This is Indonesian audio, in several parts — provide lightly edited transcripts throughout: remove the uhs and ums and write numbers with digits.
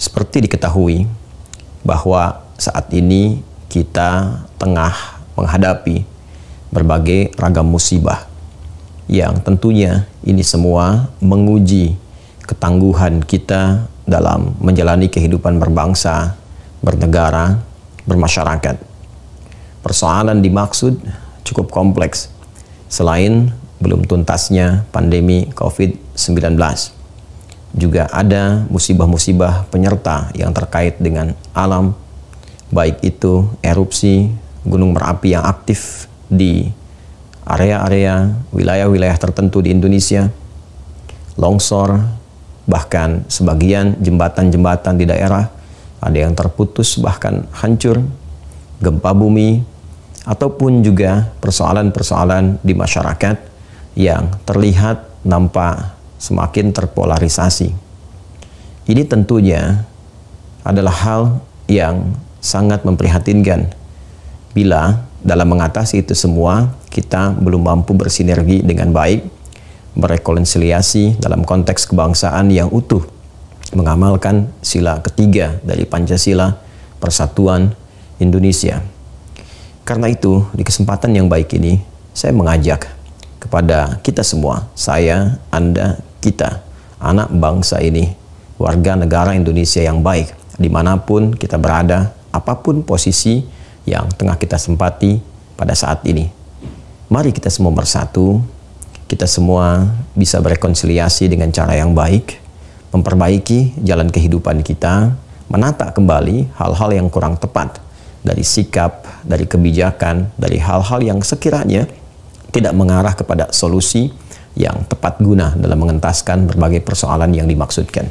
Seperti diketahui bahwa saat ini kita tengah menghadapi berbagai ragam musibah yang tentunya ini semua menguji ketangguhan kita dalam menjalani kehidupan berbangsa, bernegara, bermasyarakat. Persoalan dimaksud cukup kompleks. Selain belum tuntasnya pandemi COVID-19, juga ada musibah-musibah penyerta yang terkait dengan alam, baik itu erupsi gunung berapi yang aktif di area-area wilayah-wilayah tertentu di Indonesia, longsor, bahkan sebagian jembatan-jembatan di daerah ada yang terputus bahkan hancur, gempa bumi, ataupun juga persoalan-persoalan di masyarakat yang terlihat nampak semakin terpolarisasi. Ini tentunya adalah hal yang sangat memprihatinkan bila dalam mengatasi itu semua kita belum mampu bersinergi dengan baik, berrekonsiliasi dalam konteks kebangsaan yang utuh, mengamalkan sila ketiga dari Pancasila, Persatuan Indonesia. Karena itu, di kesempatan yang baik ini, saya mengajak kepada kita semua, saya, Anda, kita, anak bangsa ini, warga negara Indonesia yang baik, dimanapun kita berada, apapun posisi yang tengah kita sempati pada saat ini. Mari kita semua bersatu, kita semua bisa berrekonsiliasi dengan cara yang baik, memperbaiki jalan kehidupan kita, menata kembali hal-hal yang kurang tepat, dari sikap, dari kebijakan, dari hal-hal yang sekiranya tidak mengarah kepada solusi yang tepat guna dalam mengentaskan berbagai persoalan yang dimaksudkan.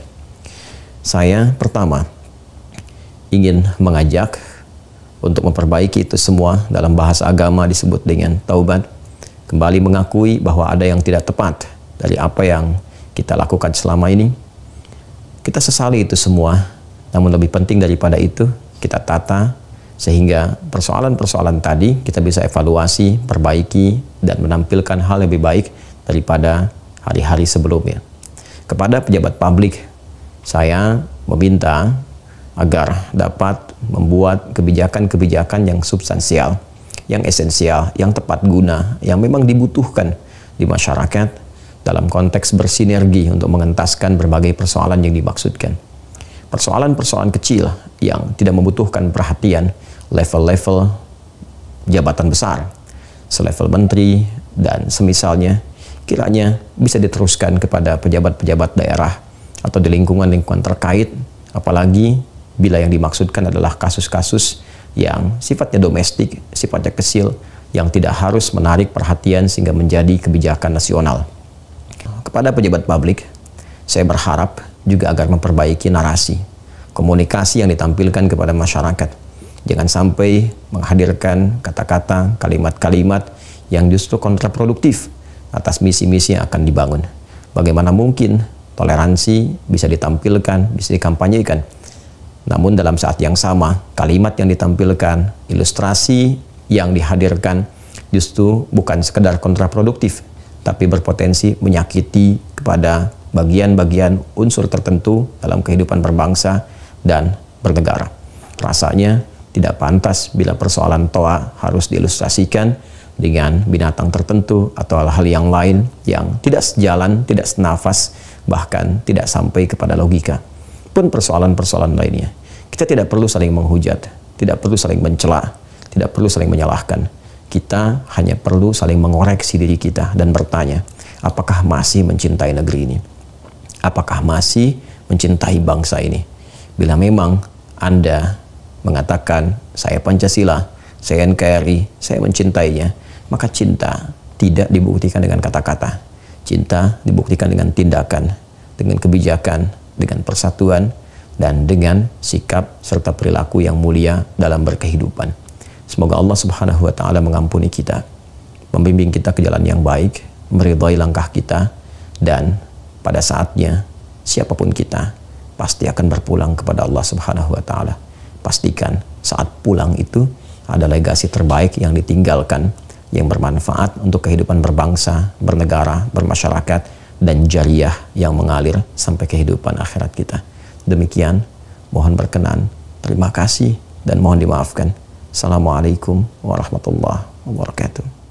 Saya pertama ingin mengajak untuk memperbaiki itu semua. Dalam bahasa agama disebut dengan taubat, kembali mengakui bahwa ada yang tidak tepat dari apa yang kita lakukan selama ini. Kita sesali itu semua, namun lebih penting daripada itu, kita tata sehingga persoalan-persoalan tadi kita bisa evaluasi, perbaiki, dan menampilkan hal lebih baik daripada hari-hari sebelumnya. Kepada pejabat publik, saya meminta agar dapat membuat kebijakan-kebijakan yang substansial, yang esensial, yang tepat guna, yang memang dibutuhkan di masyarakat dalam konteks bersinergi untuk mengentaskan berbagai persoalan yang dimaksudkan. Persoalan-persoalan kecil yang tidak membutuhkan perhatian level-level jabatan besar, selevel menteri, dan semisalnya, kiranya bisa diteruskan kepada pejabat-pejabat daerah atau di lingkungan-lingkungan terkait, apalagi bila yang dimaksudkan adalah kasus-kasus yang sifatnya domestik, sifatnya kecil, yang tidak harus menarik perhatian sehingga menjadi kebijakan nasional. Kepada pejabat publik, saya berharap juga agar memperbaiki narasi, komunikasi yang ditampilkan kepada masyarakat. Jangan sampai menghadirkan kata-kata, kalimat-kalimat yang justru kontraproduktif atas misi-misi yang akan dibangun. Bagaimana mungkin toleransi bisa ditampilkan, bisa dikampanyekan, namun dalam saat yang sama, kalimat yang ditampilkan, ilustrasi yang dihadirkan justru bukan sekedar kontraproduktif, tapi berpotensi menyakiti kepada bagian-bagian unsur tertentu dalam kehidupan berbangsa dan bernegara. Rasanya tidak pantas bila persoalan toa harus diilustrasikan dengan binatang tertentu atau hal-hal yang lain yang tidak sejalan, tidak senafas, bahkan tidak sampai kepada logika. Pun persoalan-persoalan lainnya, kita tidak perlu saling menghujat, tidak perlu saling mencela, tidak perlu saling menyalahkan. Kita hanya perlu saling mengoreksi diri kita dan bertanya, apakah masih mencintai negeri ini? Apakah masih mencintai bangsa ini? Bila memang Anda mengatakan, saya Pancasila, saya NKRI, saya mencintainya, maka cinta tidak dibuktikan dengan kata-kata. Cinta dibuktikan dengan tindakan, dengan kebijakan, dengan persatuan, dan dengan sikap serta perilaku yang mulia dalam berkehidupan. Semoga Allah Subhanahu wa Ta'ala mengampuni kita, membimbing kita ke jalan yang baik, meridhai langkah kita, dan pada saatnya siapapun kita pasti akan berpulang kepada Allah Subhanahu wa Ta'ala. Pastikan saat pulang itu ada legasi terbaik yang ditinggalkan, yang bermanfaat untuk kehidupan berbangsa, bernegara, bermasyarakat, dan jariah yang mengalir sampai kehidupan akhirat kita. Demikian, mohon berkenan. Terima kasih dan mohon dimaafkan. Assalamualaikum warahmatullahi wabarakatuh.